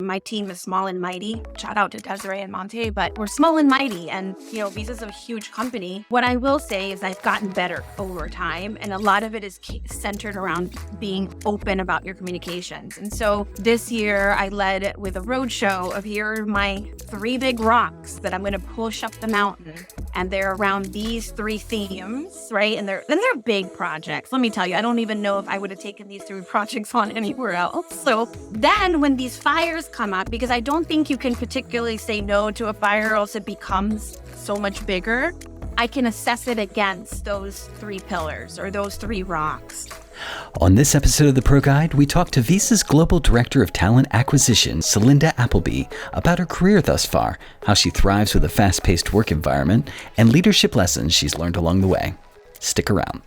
My team is small and mighty. Shout out to Desiree and Monte, but we're small and mighty. And, Visa's a huge company. What I will say is I've gotten better over time. And a lot of it is centered around being open about your communications. And so this year I led with a roadshow of here are my 3 big rocks that I'm going to push up the mountain. And they're around these 3 themes, right? And they're big projects. Let me tell you, I don't even know if I would have taken these 3 projects on anywhere else. So then when these fires come up, because I don't think you can particularly say no to a fire or else it becomes so much bigger, I can assess it against those 3 pillars or those 3 rocks. On this episode of The Pro Guide, we talk to Visa's Global Director of Talent Acquisition, Celinda Appleby, about her career thus far, how she thrives with a fast-paced work environment, and leadership lessons she's learned along the way. Stick around.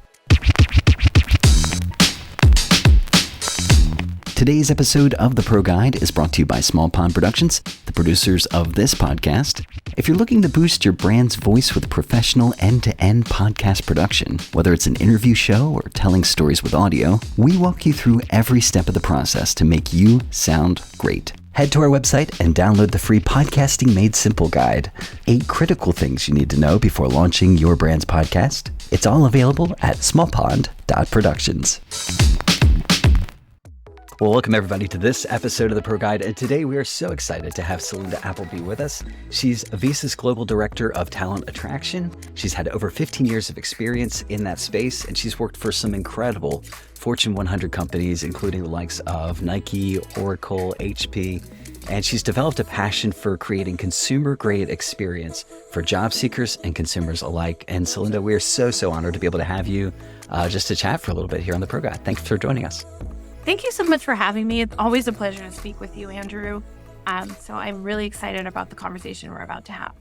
Today's episode of The Pro Guide is brought to you by Small Pond Productions, the producers of this podcast. If you're looking to boost your brand's voice with professional end-to-end podcast production, whether it's an interview show or telling stories with audio, we walk you through every step of the process to make you sound great. Head to our website and download the free Podcasting Made Simple guide, 8 critical things you need to know before launching your brand's podcast. It's all available at smallpond.productions. Well, welcome everybody to this episode of The Pro Guide, and today we are so excited to have Celinda Appleby with us. She's Visa's Global Director of Talent Attraction. She's had over 15 years of experience in that space, and she's worked for some incredible Fortune 100 companies, including the likes of Nike, Oracle, HP, and she's developed a passion for creating consumer-grade experience for job seekers and consumers alike. And Celinda, we are so honored to be able to have you just to chat for a little bit here on The Pro Guide. Thanks for joining us. Thank you so much for having me. It's always a pleasure to speak with you, Andrew. So I'm really excited about the conversation we're about to have.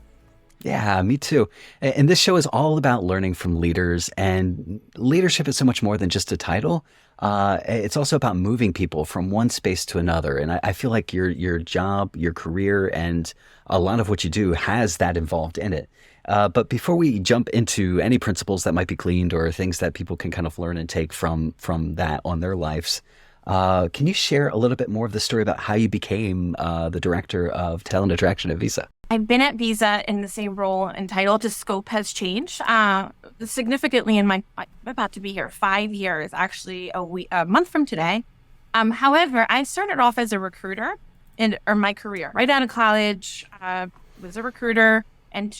Yeah, me too. And this show is all about learning from leaders, and leadership is so much more than just a title. It's also about moving people from one space to another. And I feel like your job, your career, and a lot of what you do has that involved in it. But before we jump into any principles that might be gleaned or things that people can kind of learn and take from that on their lives, can you share a little bit more of the story about how you became the Director of Talent Attraction at Visa? I've been at Visa in the same role and title. Just scope has changed significantly in I'm about to be here 5 years, actually a month from today. However, I started off as a recruiter or my career right out of college. Was a recruiter, and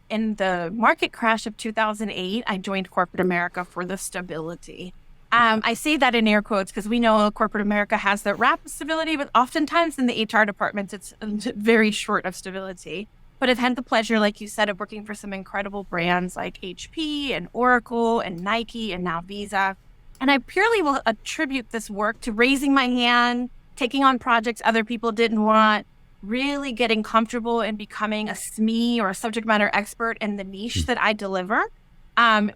in the market crash of 2008, I joined corporate America for the stability. I say that in air quotes because we know corporate America has that rapid stability, but oftentimes in the HR departments, it's very short of stability. But I've had the pleasure, like you said, of working for some incredible brands like HP and Oracle and Nike and now Visa. And I purely will attribute this work to raising my hand, taking on projects other people didn't want, really getting comfortable and becoming a SME or a subject matter expert in the niche that I deliver,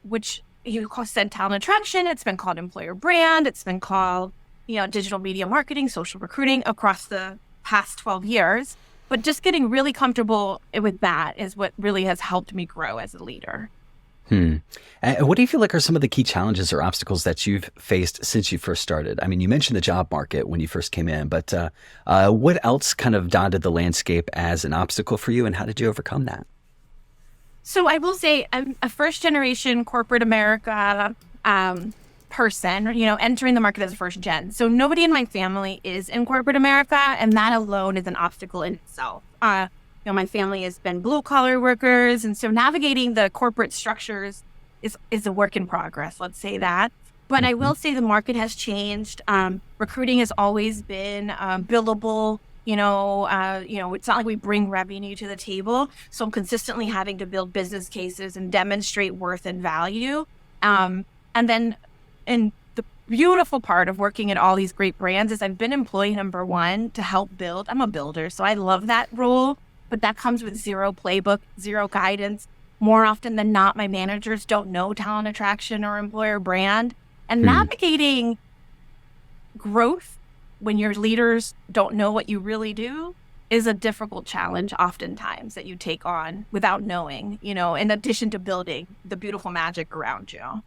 which you said talent attraction. It's been called employer brand. It's been called, digital media marketing, social recruiting across the past 12 years. But just getting really comfortable with that is what really has helped me grow as a leader. What do you feel like are some of the key challenges or obstacles that you've faced since you first started? I mean, you mentioned the job market when you first came in, but what else kind of dotted the landscape as an obstacle for you, and how did you overcome that? So I will say I'm a first generation corporate America person, entering the market as a first gen. So nobody in my family is in corporate America, and that alone is an obstacle in itself. My family has been blue collar workers, and so navigating the corporate structures is a work in progress, let's say that. But I will say the market has changed. Recruiting has always been billable. It's not like we bring revenue to the table. So I'm consistently having to build business cases and demonstrate worth and value. And then the beautiful part of working at all these great brands is I've been employee number 1 to help build. I'm a builder, so I love that role. But that comes with zero playbook, zero guidance. More often than not, my managers don't know talent attraction or employer brand. And navigating growth when your leaders don't know what you really do is a difficult challenge oftentimes that you take on without knowing, in addition to building the beautiful magic around you.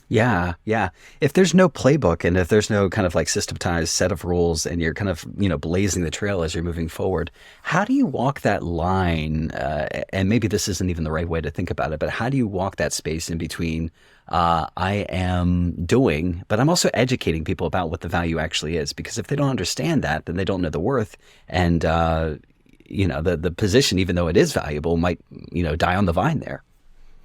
Yeah, yeah. If there's no playbook and if there's no kind of like systematized set of rules and you're kind of, blazing the trail as you're moving forward, how do you walk that line? And maybe this isn't even the right way to think about it, but how do you walk that space in between I am doing, but I'm also educating people about what the value actually is? Because if they don't understand that, then they don't know the worth. And, the position, even though it is valuable, might, die on the vine there.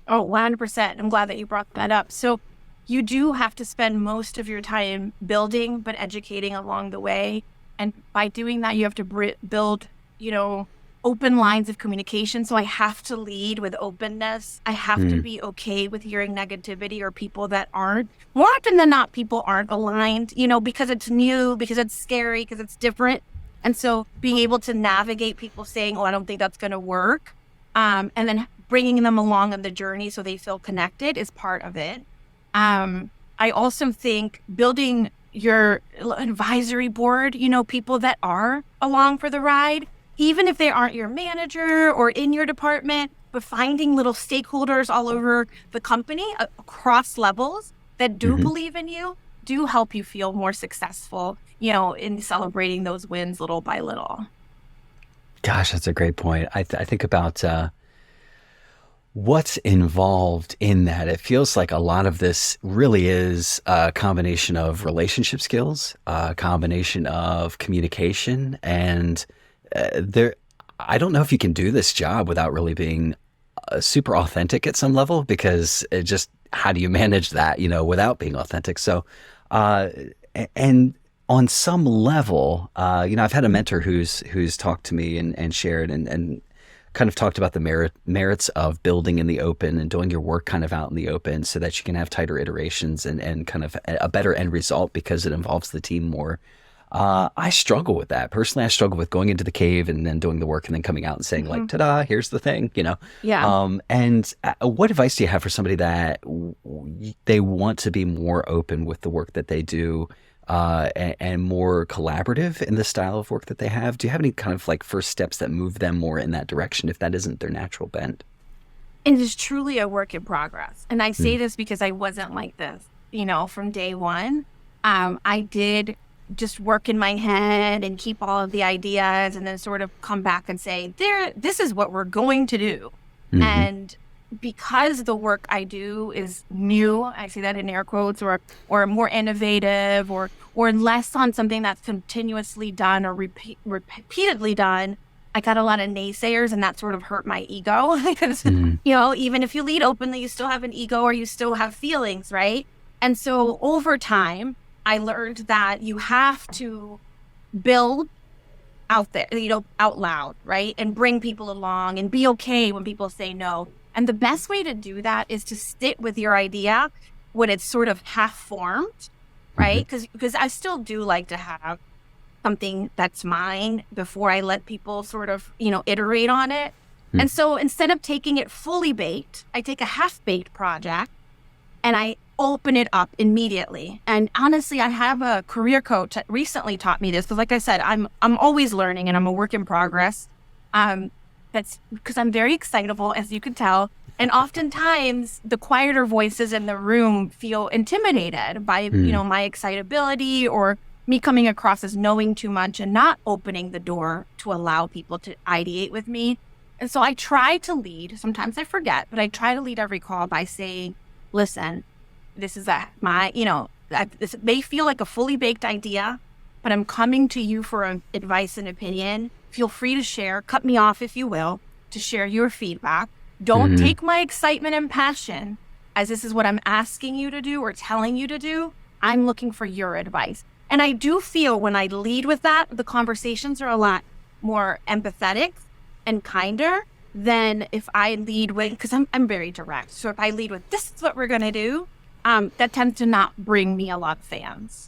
Oh, 100%. I'm glad that you brought that up. So you do have to spend most of your time building, but educating along the way. And by doing that, you have to build, open lines of communication. So I have to lead with openness. I have to be okay with hearing negativity or people that aren't. More often than not, people aren't aligned, because it's new, because it's scary, because it's different. And so being able to navigate people saying, oh, I don't think that's going to work. And then bringing them along on the journey so they feel connected is part of it. I also think building your advisory board, people that are along for the ride, even if they aren't your manager or in your department, but finding little stakeholders all over the company across levels that do believe in you, do help you feel more successful, in celebrating those wins little by little. Gosh, that's a great point. I think about what's involved in that. It feels like a lot of this really is a combination of relationship skills, a combination of communication, and there. I don't know if you can do this job without really being super authentic at some level, because it just, how do you manage that, without being authentic? So, and on some level, I've had a mentor who's talked to me and shared and kind of talked about the merits of building in the open and doing your work kind of out in the open so that you can have tighter iterations and kind of a better end result because it involves the team more. I struggle with that. Personally, I struggle with going into the cave and then doing the work and then coming out and saying like, ta-da, here's the thing, Yeah. And what advice do you have for somebody that they want to be more open with the work that they do, and more collaborative in the style of work that they have? Do you have any kind of like first steps that move them more in that direction if that isn't their natural bent? It is truly a work in progress. And I say this because I wasn't like this, from day one. I did just work in my head and keep all of the ideas and then sort of come back and say, this is what we're going to do. And because the work I do is new, I say that in air quotes, or more innovative, or less on something that's continuously done or repeatedly done, I got a lot of naysayers, and that sort of hurt my ego. Because, even if you lead openly, you still have an ego or you still have feelings, right? And so over time, I learned that you have to build out there, out loud, right? And bring people along and be okay when people say no. And the best way to do that is to sit with your idea when it's sort of half formed, right? Because I still do like to have something that's mine before I let people sort of, iterate on it. And so instead of taking it fully baked, I take a half-baked project and I open it up immediately. And honestly, I have a career coach that recently taught me this, because like I said, I'm always learning and I'm a work in progress. That's because I'm very excitable, as you can tell. And oftentimes the quieter voices in the room feel intimidated by, my excitability or me coming across as knowing too much and not opening the door to allow people to ideate with me. And so I try to lead. Sometimes I forget, but I try to lead every call by saying, listen, this is this may feel like a fully baked idea, but I'm coming to you for advice and opinion. Feel free to share, cut me off if you will, to share your feedback. Don't take my excitement and passion as this is what I'm asking you to do or telling you to do. I'm looking for your advice. And I do feel when I lead with that, the conversations are a lot more empathetic and kinder than if I lead with, because I'm very direct. So if I lead with, this is what we're going to do, that tends to not bring me a lot of fans.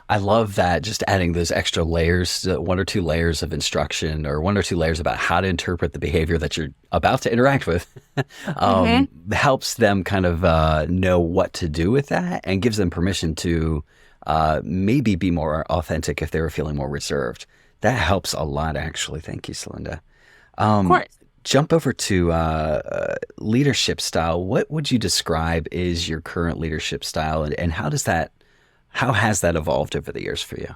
I love that, just adding those extra layers, one or two layers of instruction or one or two layers about how to interpret the behavior that you're about to interact with, helps them kind of know what to do with that and gives them permission to maybe be more authentic if they were feeling more reserved. That helps a lot, actually. Thank you, Celinda. Of course. jump over to leadership style. What would you describe is your current leadership style, and how has that evolved over the years for you?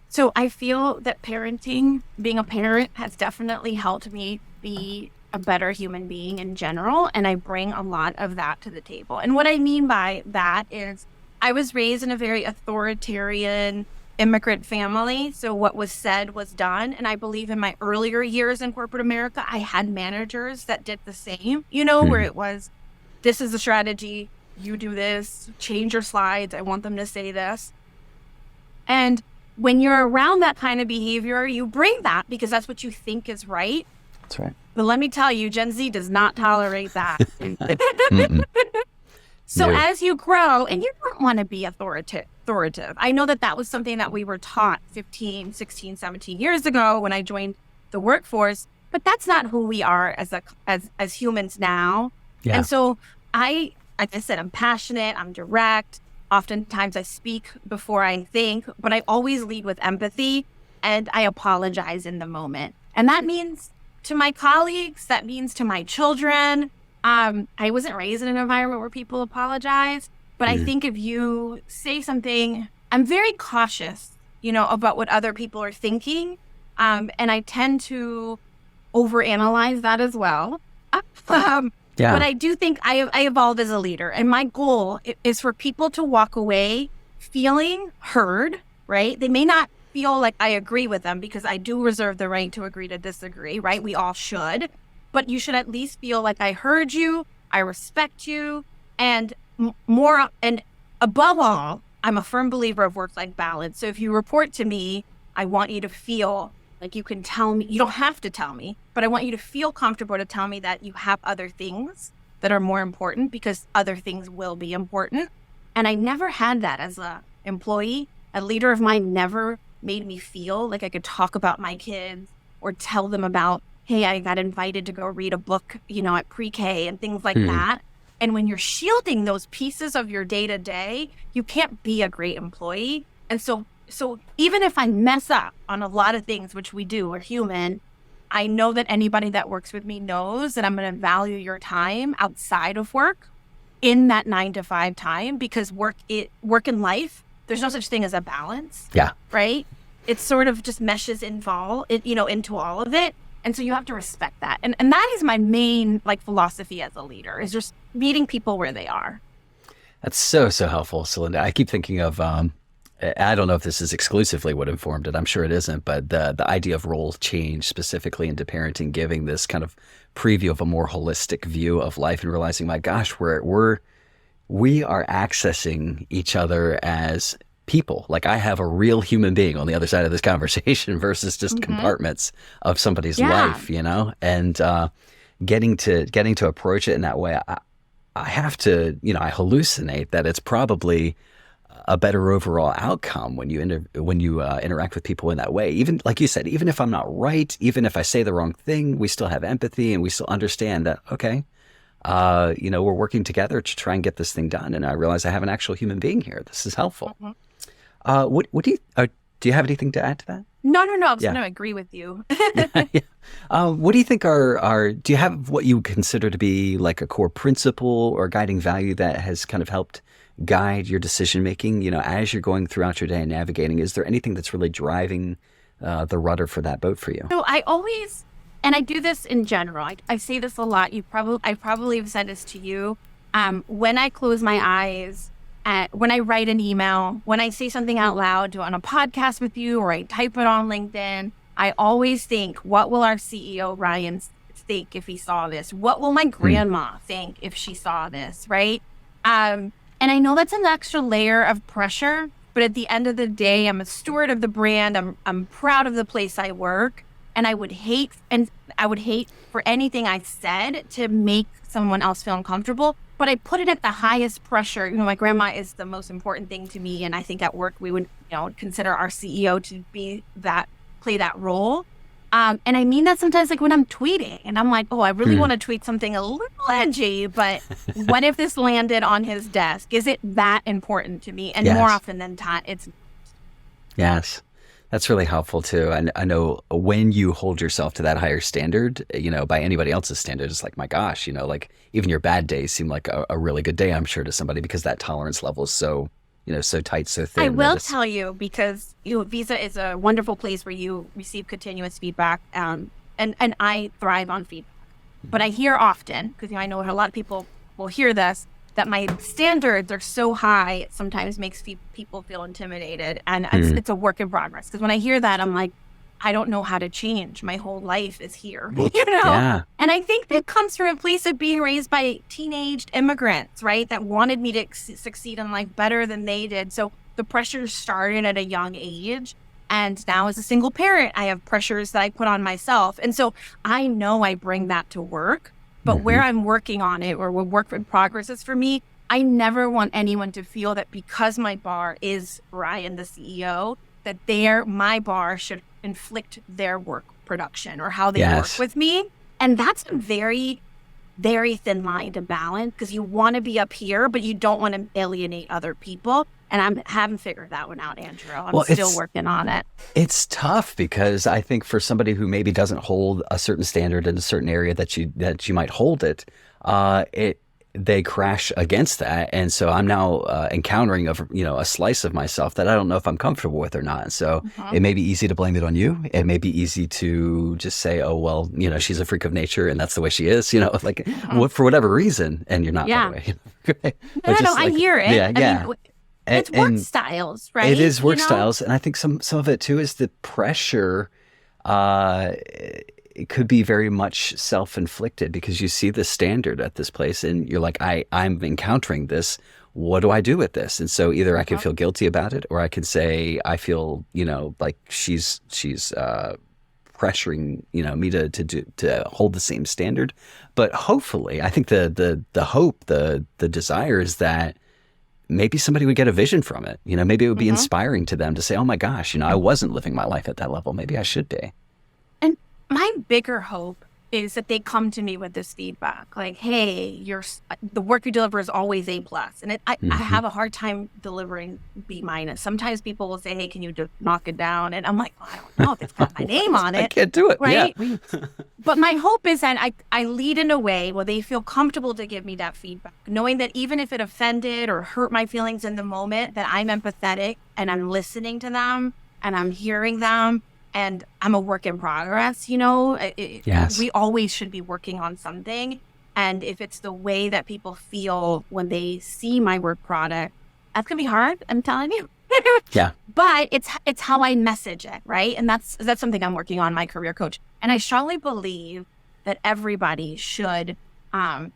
So I feel that being a parent, has definitely helped me be a better human being in general. And I bring a lot of that to the table. And what I mean by that is I was raised in a very authoritarian immigrant family. So what was said was done. And I believe in my earlier years in corporate America, I had managers that did the same, where it was, this is the strategy, you do this, change your slides, I want them to say this. And when you're around that kind of behavior, you bring that because that's what you think is right. That's right. But let me tell you, Gen Z does not tolerate that. So No. as you grow, and you don't want to be authoritative. I know that was something that we were taught 15, 16, 17 years ago when I joined the workforce, but that's not who we are as humans now. Yeah. And so like I said, I'm passionate, I'm direct. Oftentimes I speak before I think, but I always lead with empathy, and I apologize in the moment. And that means to my colleagues, that means to my children. I wasn't raised in an environment where people apologize, but I think if you say something, I'm very cautious, about what other people are thinking. And I tend to overanalyze that as well. Yeah. But I do think I evolved as a leader, and my goal is for people to walk away feeling heard, right? They may not feel like I agree with them, because I do reserve the right to agree to disagree, right? We all should, but you should at least feel like I heard you, I respect you, and and above all, I'm a firm believer of work-life balance. So if you report to me, I want you to feel like you can tell me, you don't have to tell me, but I want you to feel comfortable to tell me that you have other things that are more important, because other things will be important. And I never had that as a employee. A leader of mine never made me feel like I could talk about my kids or tell them about, hey, I got invited to go read a book, at pre-K and things like that. And when you're shielding those pieces of your day-to-day, you can't be a great employee. And so even if I mess up on a lot of things, which we do, we're human, I know that anybody that works with me knows that I'm going to value your time outside of work in that 9 to 5 time, because work and life, there's no such thing as a balance. Yeah. Right? It sort of just meshes into all of it. And so you have to respect that. And that is my main philosophy as a leader, is just meeting people where they are. That's so helpful, Celinda. I keep thinking of, I don't know if this is exclusively what informed it. I'm sure it isn't, but the idea of role change specifically into parenting, giving this kind of preview of a more holistic view of life and realizing, my gosh, we are accessing each other as people. Like, I have a real human being on the other side of this conversation versus just compartments of somebody's life, and getting to approach it in that way. I have to, I hallucinate that it's probably a better overall outcome when you interact with people in that way. Even like you said, even if I'm not right, even if I say the wrong thing, we still have empathy and we still understand that, okay, we're working together to try and get this thing done. And I realize I have an actual human being here. This is helpful. What do you have anything to add to that? No. I'm just going to agree with you. What do you think do you have what you consider to be like a core principle or guiding value that has kind of helped guide your decision-making, as you're going throughout your day and navigating? Is there anything that's really driving the rudder for that boat for you? So I always, and I do this in general, I say this a lot. I probably have said this to you. When I close my eyes, when I write an email, when I say something out loud on a podcast with you, or I type it on LinkedIn, I always think, what will our CEO, Ryan, think if he saw this? What will my grandma think if she saw this, right? And I know that's an extra layer of pressure, but at the end of the day, I'm a steward of the brand. I'm proud of the place I work, and I would hate for anything I said to make someone else feel uncomfortable. But I put it at the highest pressure. My grandma is the most important thing to me, and I think at work we would, consider our CEO to play that role. And I mean that sometimes, when I'm tweeting and I'm like, oh, I really want to tweet something a little edgy, but what if this landed on his desk? Is it that important to me? And more often than not, it's. Yes. That's really helpful too. And I know when you hold yourself to that higher standard, by anybody else's standard, it's like, my gosh, like even your bad days seem like a really good day, I'm sure, to somebody, because that tolerance level is so, so tight, so I thin that will it's, tell you, because Visa is a wonderful place where you receive continuous feedback, and I thrive on feedback. But I hear often, because I know a lot of people will hear this, that my standards are so high, it sometimes makes people feel intimidated. And it's a work in progress. Because when I hear that, I'm like, I don't know how to change. My whole life is here, Yeah. And I think that comes from a place of being raised by teenage immigrants, right? That wanted me to succeed in life better than they did. So the pressure started at a young age. And now as a single parent, I have pressures that I put on myself. And so I know I bring that to work, but where I'm working on it, or where work in progress is for me, I never want anyone to feel that because my bar is Ryan, the CEO, that my bar should inflict their work production or how they work with me. And that's a very, very thin line to balance, because you want to be up here, but you don't want to alienate other people. And I haven't figured that one out, Andrew. I'm still working on it. It's tough, because I think for somebody who maybe doesn't hold a certain standard in a certain area that you might hold it, they crash against that. And so I'm now encountering a slice of myself that I don't know if I'm comfortable with or not. And so it may be easy to blame it on you. It may be easy to just say, oh, well, she's a freak of nature and that's the way she is, for whatever reason. And you're not, by the way. No, I hear it. Yeah, yeah. I mean, it's work styles, right? It is work styles. And I think some of it too is the pressure. It could be very much self-inflicted, because you see the standard at this place and you're like, I'm encountering this. What do I do with this? And so either I can feel guilty about it, or I can say, I feel, like she's pressuring, me to hold the same standard. But hopefully, I think the hope, the desire is that maybe somebody would get a vision from it. Maybe it would be inspiring to them to say, oh my gosh, I wasn't living my life at that level. Maybe I should be. And my bigger hope is that they come to me with this feedback, like, hey, the work you deliver is always A+. And I have a hard time delivering B-. Sometimes people will say, hey, can you just knock it down? And I'm like, well, I don't know if it's got my name on it. I can't do it. Right? Yeah. But my hope is that I lead in a way where they feel comfortable to give me that feedback, knowing that even if it offended or hurt my feelings in the moment, that I'm empathetic and I'm listening to them and I'm hearing them. And I'm a work in progress, Yes. We always should be working on something. And if it's the way that people feel when they see my work product, that's going to be hard, I'm telling you. Yeah. But it's how I message it, right? And that's something I'm working on, my career coach. And I strongly believe that everybody should, I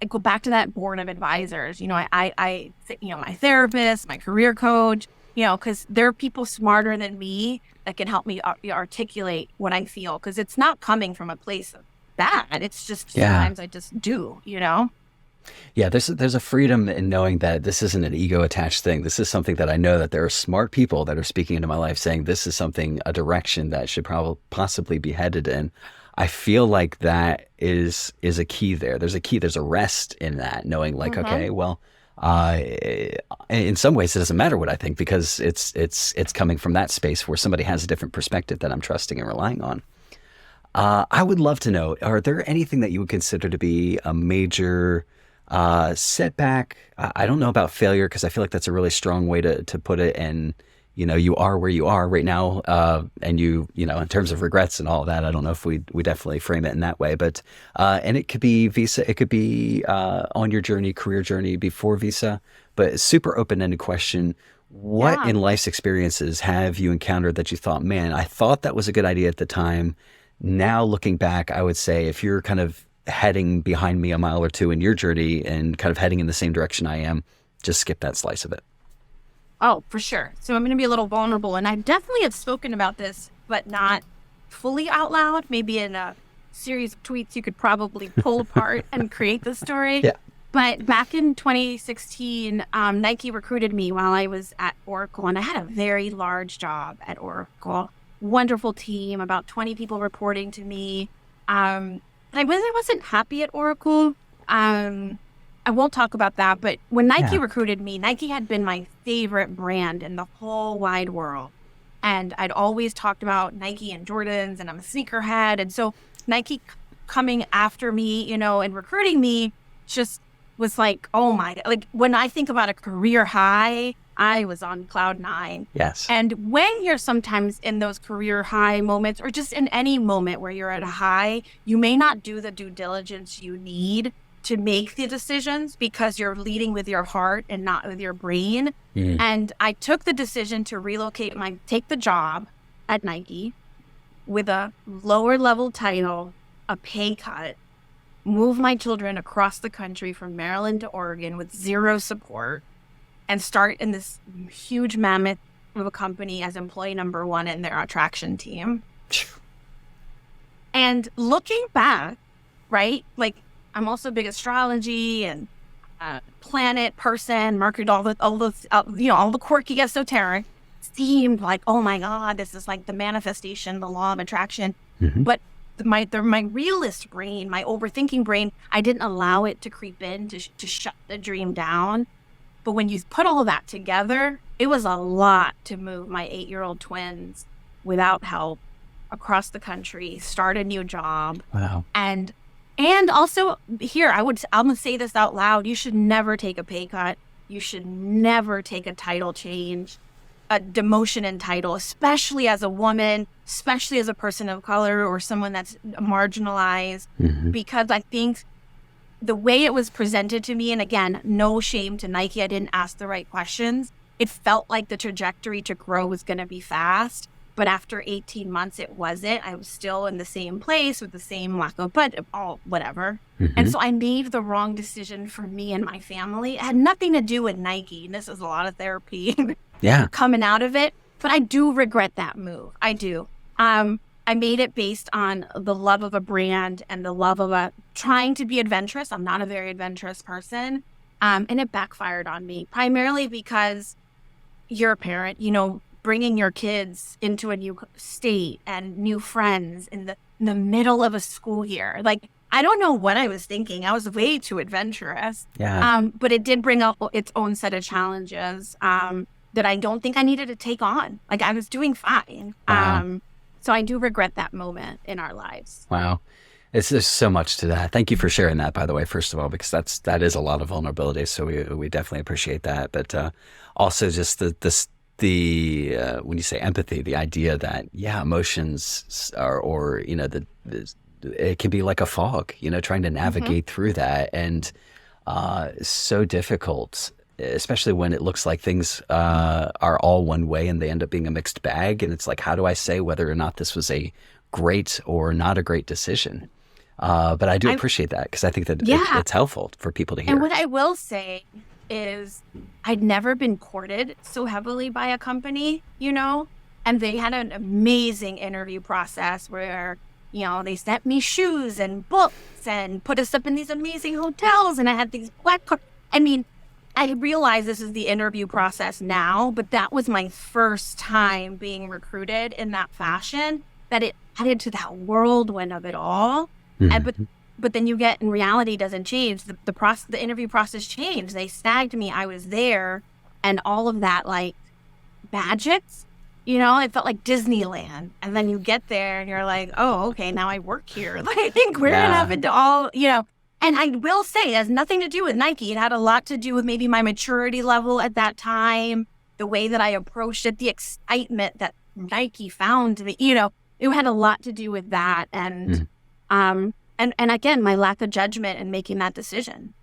go back to that board of advisors. I my therapist, my career coach, because there are people smarter than me that can help me articulate what I feel, because it's not coming from a place of bad. It's just sometimes I just do, Yeah, there's a freedom in knowing that this isn't an ego attached thing. This is something that I know that there are smart people that are speaking into my life saying this is a direction that should possibly be headed in. I feel like that is a key there. There's a rest in that, knowing like, okay, well, in some ways it doesn't matter what I think, because it's coming from that space where somebody has a different perspective that I'm trusting and relying on. I would love to know, are there anything that you would consider to be a major setback? I don't know about failure, because I feel like that's a really strong way to put it. And you are where you are right now, and in terms of regrets and all of that, I don't know if we definitely frame it in that way. But and it could be Visa, it could be on your career journey before Visa. But super open-ended question: what in life's experiences have you encountered that you thought, man, I thought that was a good idea at the time? Now looking back, I would say if you're kind of heading behind me a mile or two in your journey and kind of heading in the same direction I am, just skip that slice of it. Oh, for sure. So I'm going to be a little vulnerable. And I definitely have spoken about this, but not fully out loud. Maybe in a series of tweets you could probably pull apart and create the story. Yeah. But back in 2016, Nike recruited me while I was at Oracle. And I had a very large job at Oracle. Wonderful team, about 20 people reporting to me. I wasn't happy at Oracle. I won't talk about that, but when Nike recruited me, Nike had been my favorite brand in the whole wide world. And I'd always talked about Nike and Jordans, and I'm a sneakerhead. And so Nike coming after me, and recruiting me just was like, oh my God. Like when I think about a career high, I was on cloud nine. Yes. And when you're sometimes in those career high moments, or just in any moment where you're at a high, you may not do the due diligence you need to make the decisions because you're leading with your heart and not with your brain. And I took the decision to take the job at Nike with a lower level title, a pay cut, move my children across the country from Maryland to Oregon with zero support, and start in this huge mammoth of a company as employee number one in their attraction team. And looking back, right, like I'm also a big astrology and planet person, Mercury, all the quirky esoteric. Seemed like, oh my God, this is like the manifestation, the law of attraction. But my realist brain, my overthinking brain, I didn't allow it to creep in to shut the dream down. But when you put all of that together, it was a lot to move my 8-year-old twins without help across the country, start a new job. Wow. And also here, I'm going to say this out loud. You should never take a pay cut. You should never take a title change, a demotion in title, especially as a woman, especially as a person of color or someone that's marginalized, because I think the way it was presented to me, and again, no shame to Nike, I didn't ask the right questions. It felt like the trajectory to grow was going to be fast. But after 18 months, it wasn't. I was still in the same place with the same lack of budget, whatever. And so I made the wrong decision for me and my family. It had nothing to do with Nike. And this is a lot of therapy coming out of it. But I do regret that move. I do. I made it based on the love of a brand and the love of trying to be adventurous. I'm not a very adventurous person. And it backfired on me, primarily because you're a parent, bringing your kids into a new state and new friends in the middle of a school year. Like, I don't know what I was thinking. I was way too adventurous. Yeah. But it did bring up its own set of challenges that I don't think I needed to take on. Like, I was doing fine. Wow. So I do regret that moment in our lives. Wow. There's so much to that. Thank you for sharing that, by the way, first of all, because that is a lot of vulnerability. So we definitely appreciate that. But also just the when you say empathy, the idea that emotions are, it can be like a fog, trying to navigate through that, and so difficult, especially when it looks like things are all one way and they end up being a mixed bag. And it's like, how do I say whether or not this was a great or not a great decision? But I do appreciate that, because I think that it's helpful for people to hear. And what I will say is I'd never been courted so heavily by a company, and they had an amazing interview process where, they sent me shoes and books and put us up in these amazing hotels, and I had these black cards. I mean, I realize this is the interview process now, but that was my first time being recruited in that fashion, that it added to that whirlwind of it all. But then you get, in reality, doesn't change. The interview process changed. They snagged me. I was there, and all of that, like, magics, it felt like Disneyland. And then you get there and you're like, oh, okay, now I work here. Like, we're going to have it all, And I will say, it has nothing to do with Nike. It had a lot to do with maybe my maturity level at that time, the way that I approached it, the excitement that Nike found me, it had a lot to do with that. And, and again, my lack of judgment in making that decision.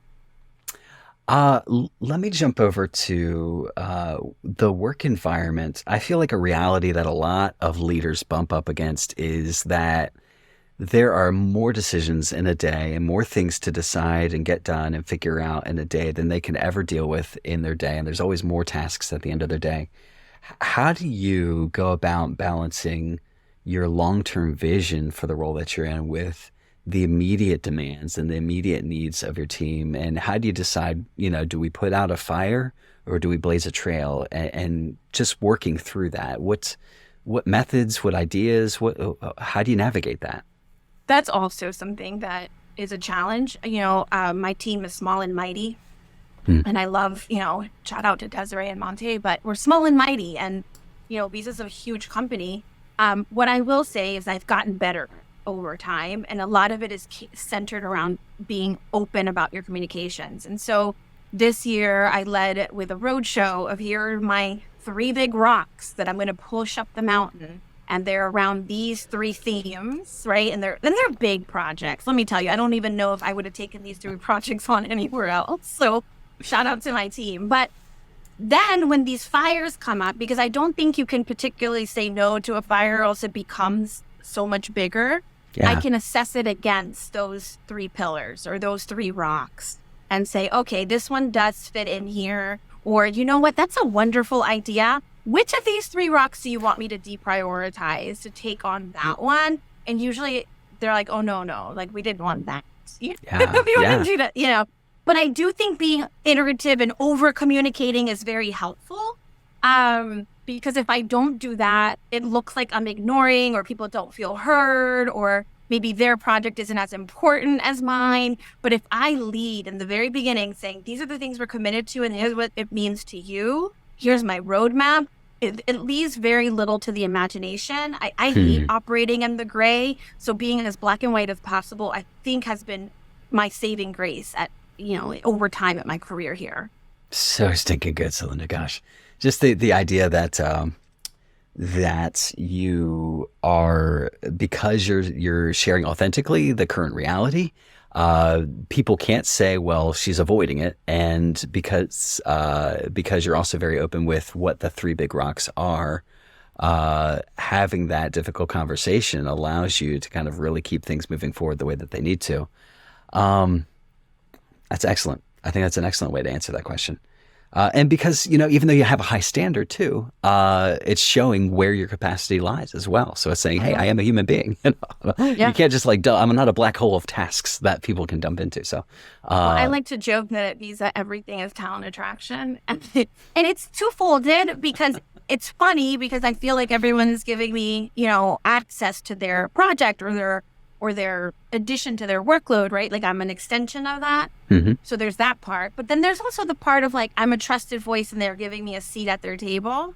Let me jump over to the work environment. I feel like a reality that a lot of leaders bump up against is that there are more decisions in a day and more things to decide and get done and figure out in a day than they can ever deal with in their day. And there's always more tasks at the end of their day. How do you go about balancing your long-term vision for the role that you're in with the immediate demands and the immediate needs of your team? And how do you decide, do we put out a fire or do we blaze a trail? And just working through that, what methods, what ideas, how do you navigate that? That's also something that is a challenge. My team is small and mighty, and I love, shout out to Desiree and Monte, but we're small and mighty. And Visa's a huge company. What I will say is I've gotten better over time, and a lot of it is centered around being open about your communications. And so this year I led it with a roadshow of, here are my 3 big rocks that I'm going to push up the mountain. And they're around these 3 themes, right? And they're big projects. Let me tell you, I don't even know if I would have taken these 3 projects on anywhere else. So shout out to my team. But then when these fires come up, because I don't think you can particularly say no to a fire, or else it becomes so much bigger. Yeah. I can assess it against those 3 pillars or those 3 rocks and say, okay, this one does fit in here. Or, you know what, that's a wonderful idea. Which of these 3 rocks do you want me to deprioritize to take on that one? And usually they're like, oh, no, like we didn't want that. We wanted you to, But I do think being iterative and over communicating is very helpful. Because if I don't do that, it looks like I'm ignoring, or people don't feel heard, or maybe their project isn't as important as mine. But if I lead in the very beginning saying, these are the things we're committed to, and here's what it means to you, here's my roadmap, it leaves very little to the imagination. I hate operating in the gray. So being as black and white as possible, I think, has been my saving grace at, over time at my career here. So stinking good, Celinda. Gosh, just the idea that that you are, because you're sharing authentically the current reality. People can't say, well, she's avoiding it. And because you're also very open with what the 3 big rocks are, having that difficult conversation allows you to kind of really keep things moving forward the way that they need to. That's excellent. I think that's an excellent way to answer that question. And because, even though you have a high standard too, it's showing where your capacity lies as well. So it's saying, hey, I am a human being. You can't just I'm not a black hole of tasks that people can dump into. So I like to joke that at Visa, everything is talent attraction. And it's twofolded, because it's funny, because I feel like everyone's giving me, access to their project or their addition to their workload, right? Like I'm an extension of that. Mm-hmm. So there's that part. But then there's also the part of I'm a trusted voice and they're giving me a seat at their table.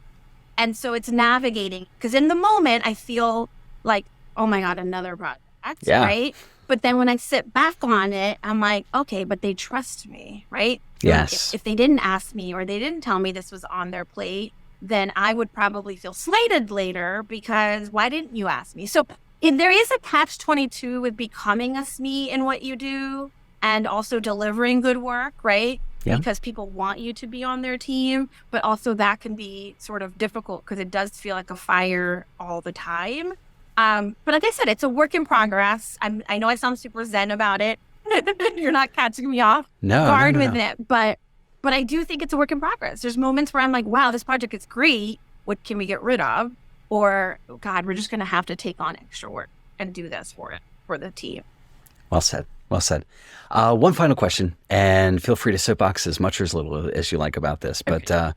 And so it's navigating, because in the moment I feel like, oh my God, another project, right? But then when I sit back on it, I'm like, okay, but they trust me, right? Yes. If they didn't ask me, or they didn't tell me this was on their plate, then I would probably feel slighted later, because why didn't you ask me? So there is a catch-22 with becoming a SME in what you do, and also delivering good work, right? Yeah. Because people want you to be on their team, but also that can be sort of difficult, because it does feel like a fire all the time. But like I said, it's a work in progress. I know I sound super zen about it. You're not catching me off guard with it, but I do think it's a work in progress. There's moments where I'm like, wow, this project is great. What can we get rid of? Or, God, we're just going to have to take on extra work and do this for the team. Well said. Well said. One final question, and feel free to soapbox as much or as little as you like about this. But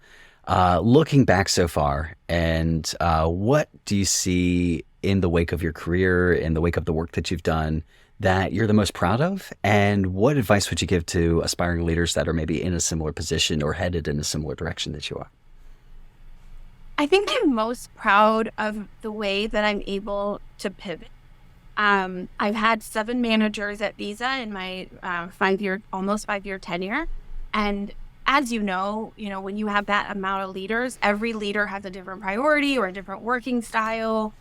looking back so far, and what do you see in the wake of your career, in the wake of the work that you've done, that you're the most proud of? And what advice would you give to aspiring leaders that are maybe in a similar position or headed in a similar direction that you are? I think I'm most proud of the way that I'm able to pivot. I've had 7 managers at Visa in my almost 5-year tenure. And as you know, when you have that amount of leaders, every leader has a different priority or a different working style.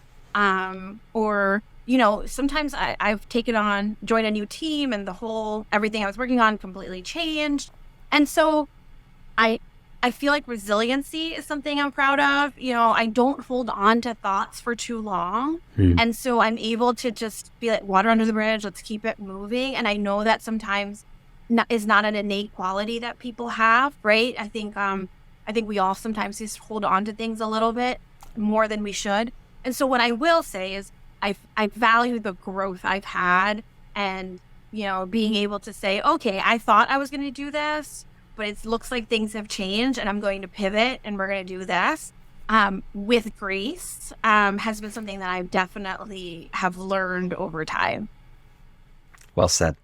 Or sometimes I've joined a new team, and everything I was working on completely changed. And so I feel like resiliency is something I'm proud of. I don't hold on to thoughts for too long. And so I'm able to just be like, water under the bridge, let's keep it moving. And I know that sometimes is not an innate quality that people have, right? I think we all sometimes just hold on to things a little bit more than we should. And so what I will say is I value the growth I've had, and, being able to say, okay, I thought I was going to do this, but it looks like things have changed, and I'm going to pivot, and we're going to do this with grace, has been something that I definitely have learned over time. Well said.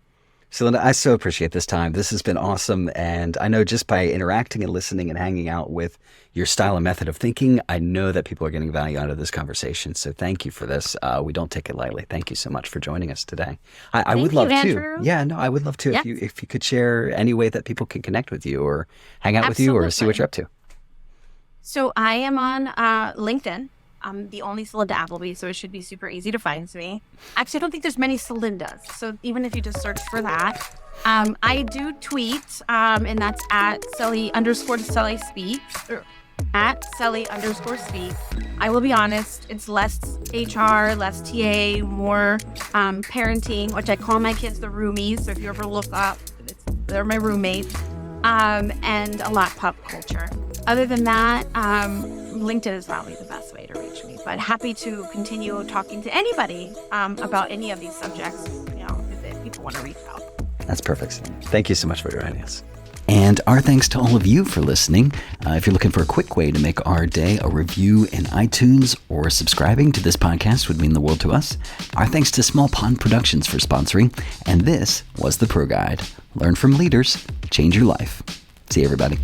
Celinda, I so appreciate this time. This has been awesome. And I know just by interacting and listening and hanging out with your style and method of thinking, I know that people are getting value out of this conversation. So thank you for this. We don't take it lightly. Thank you so much for joining us today. I would love Andrew. to. Yeah, no, I would love to Yes. if you could share any way that people can connect with you or hang out with you or see what Absolutely. you're up to. So I am on LinkedIn. I'm the only Celinda Appleby, so it should be super easy to find me. Actually, I don't think there's many Celindas. So even if you just search for that, I do tweet, and that's at Celly Speaks, or at Celly_Speak. I will be honest, it's less HR, less TA, more parenting, which I call my kids the roomies. So if you ever look up, they're my roommates, and a lot pop culture. Other than that, LinkedIn is probably the best way to reach me. But happy to continue talking to anybody about any of these subjects. If people want to reach out. That's perfect. Thank you so much for joining us. And our thanks to all of you for listening. If you're looking for a quick way to make our day, a review in iTunes or subscribing to this podcast would mean the world to us. Our thanks to Small Pond Productions for sponsoring. And this was The Pro Guide. Learn from leaders, change your life. See you, everybody.